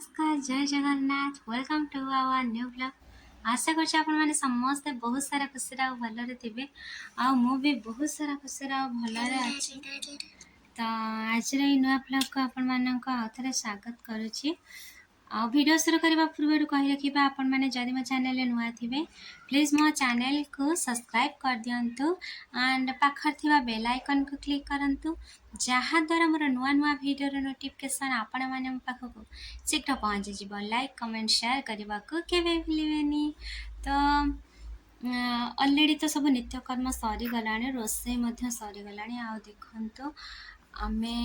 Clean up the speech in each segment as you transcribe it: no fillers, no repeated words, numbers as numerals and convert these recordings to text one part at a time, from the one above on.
नमस्कार जय Jagannath welcome to our new blog. आशा कर समस्ते बहुत सारा खुशी भलरे थे मु भी बहुत सारा खुशी भलरे अच्छी। तो आज नुआ ब्लॉग को आपण मानक आउ स्वागत करुच्ची। वीडियो शुरू करने पूर्व कही रखा आपण मैंने जदि मो चैनल नुआ थे प्लीज मो चैनल को सब्सक्राइब कर दिंतु एंड पाखर थिबा बेल आइकन को क्लिक करंतु जहाँद्वारा मोर नुआ नुआ वीडियो नोटिफिकेशन आपण मैंने पाखक शीघ्र पहुँची जीव। लाइक कमेंट शेयर करने को केवे भूलिबेनी। तो ऑलरेडी तो सब नित्यकर्म सरीगला रोषे सरीगला आ देखु आमे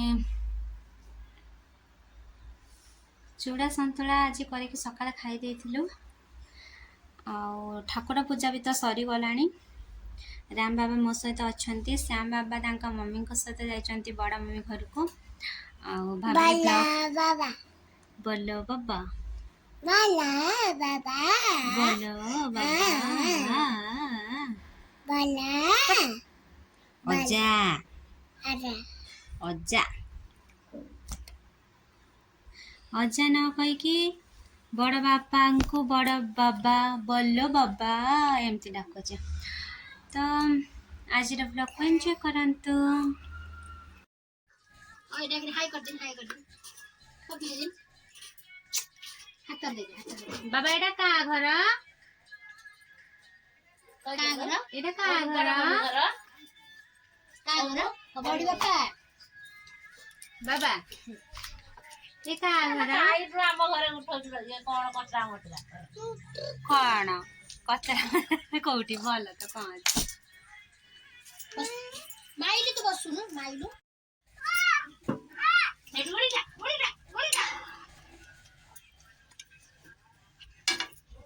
चूड़ा संतुला आज करके सकाଳେ खाई देथिलु। ठाकुर पूजा भी तो सरीगला। राम बाबा मो सहित अच्छा, श्याम बाबा तांका मम्मी सहित जाइछन्ति बड़ मम्मी घर को। बोलो बाबा बोलो बाबा अजा अजा अजा न कहीकि बड़ बापा को बड़ बाबा बोलो बाबा एमती डाकुचे। तो आज ब्लॉग को एंजॉय करंतु। बाबा एटा का घर एटा का घर बाबा ये का घर आम घर कौन कचरा मचरा कौन कचरा कौटी भल तो कौन माइलु तो बसुनु माइलु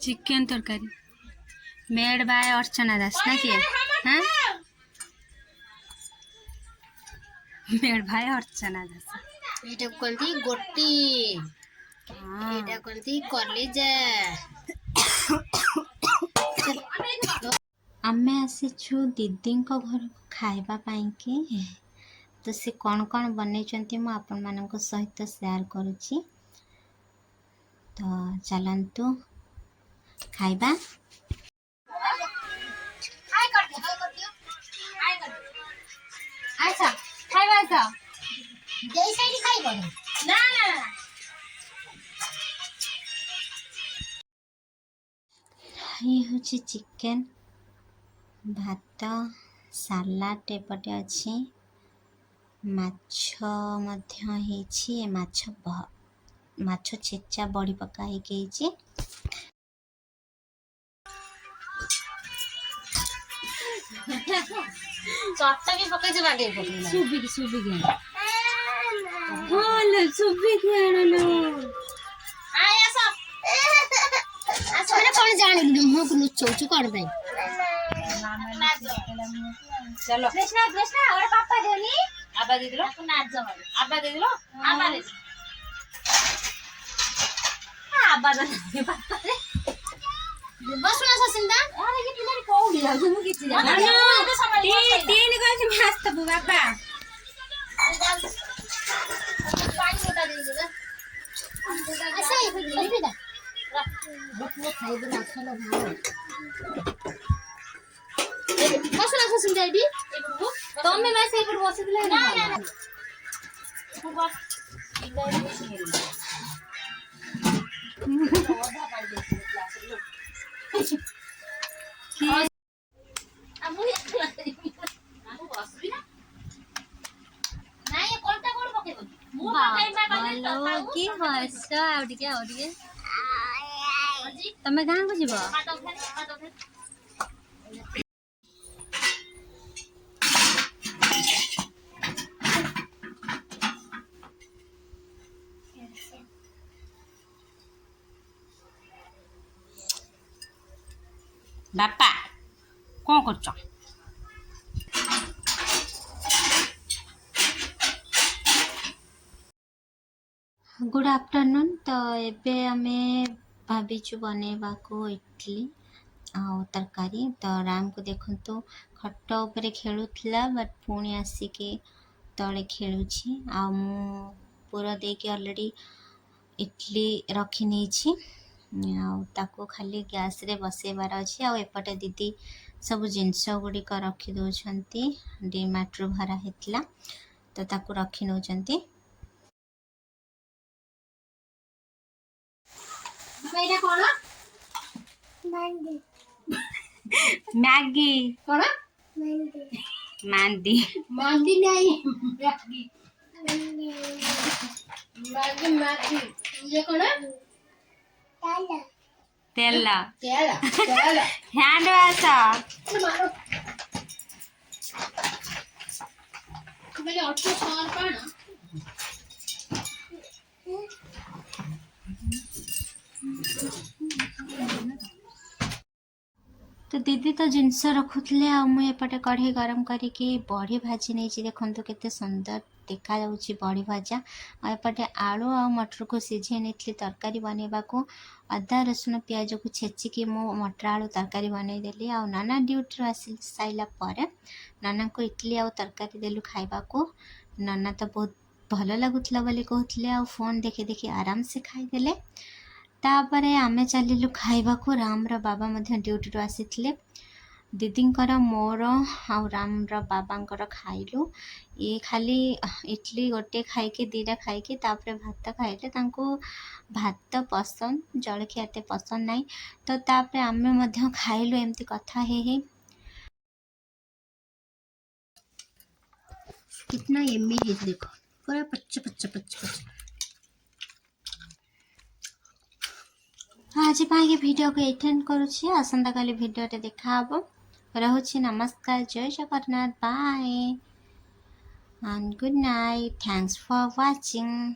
चिकन तरकारी मेड बाय अर्चना दास ना कि हाँ मेड बाय अर्चना दास एटा कोनती गोटी एटा कोनती कॉलेज आमे आसीछु दीदी को घर को खाइबा पाई के। तो से कौन कौन बनै मु आपण मानक सहित शेयर करुच्ची। तो चलंतु खाइबा। अच्छा खाइबा तो जैसे ही खाइबो ना ना ये हूँ चिकेन भात सालाड एपटे अच्छी माछ छेचा बड़ी पका ही चट्टा भी पके जे बागे पके सुबी होलो सुबी आनलो आया सब आसने कोन जानि मुंह को लुचौचु कर दे। चलो कृष्णा कृष्णा और पापा देनी आबा दे दिलो नाच जा आबा दे दिलो आबा दे आबा दे पापा रे बसुना ससिंदा अरे ये पिलारी कोडी आ तुम किछि जाना तीन को मस्त बाबा पानी बोतल दे दे ऐसे ही फिर दे बकु खाइ दे खाना भालो बसुना ससिंदा दी तमे मैं से पर बस दिले ना ना तू बस इधर बस मेरी ओदा पाई दे क्लास लो আমু একলা আমু বসবি না নাই কোনটা কোন পকে বল মু পকাই মা हेलो की हस आउडिके तमे गाँ को जीव बापा कौन कर गुड आफ्टरनून। तो एबे आमे भाविचु बनेबा को इडली आ तरकारी। तो राम को देखु तो खट उपरे खेलुथिला बट पुणी आसिके तले खेलुछि आ मु पूरा देके ऑलरेडी इडली रखी नहीं ताको खाली गैस रे बसेबार अच्छे आउपटे दीदी सब जिनस गुड़िक रखी दौरान डीमार्ट रु भरा होता तो ताको रखी नौ ଏଇଟା କଣ मैगी କଣ मांदी ମନ୍ଦି ନାହିଁ ମ୍ୟାଗି ମ୍ୟାଗି ମ୍ୟାଗି ଇଏ କଣ तेल ତେଲ ତେଲ हैंड वाश ମାର ମାନେ ଅଳ୍ପ ସର କଣ तो दीदी तो जिनस रखुले आउपटे कढ़ई गरम करके बड़ी भाजी नहीं देखो केते सुंदर देखा जाऊँगी बड़ी भजा आउपटे आलू आ मटर को सीझे नहीं तरकारी बनवा को अदा रसुण पियाज को छेचिकी मु मटर आलू तरकारी बनईदेली आ नाना ड्यूटी आस सारा पर नाना को इडली आ तरकारी देलु खाइबा को नाना तो बहुत भल लगुला बोली कहते आ फोन देखी देखी आराम से खाईदेले तापर आमे चलिलु खाइबा को रामर बाबा मध्य ड्यूटी रू आसीथिले दीदींकर मोर आउ रामर बाबांकर खाइलु ये खाली इडली गोटे खाइके दीटा खाइके तापर भात खाइले तांको भात पसंद जलखिया एते पसंद नहीं तो तापर आमे मध्य खाइलु एमती कथा हे कितना यम्मी है देखो पूरा पच्च पच्च पच्च पच्च आज पाई वीडियो को एटेंड करुछि आसंता काली वीडियो टे देखा हबो रहुछि नमस्कार जय Jagannath bye and good night thanks for watching.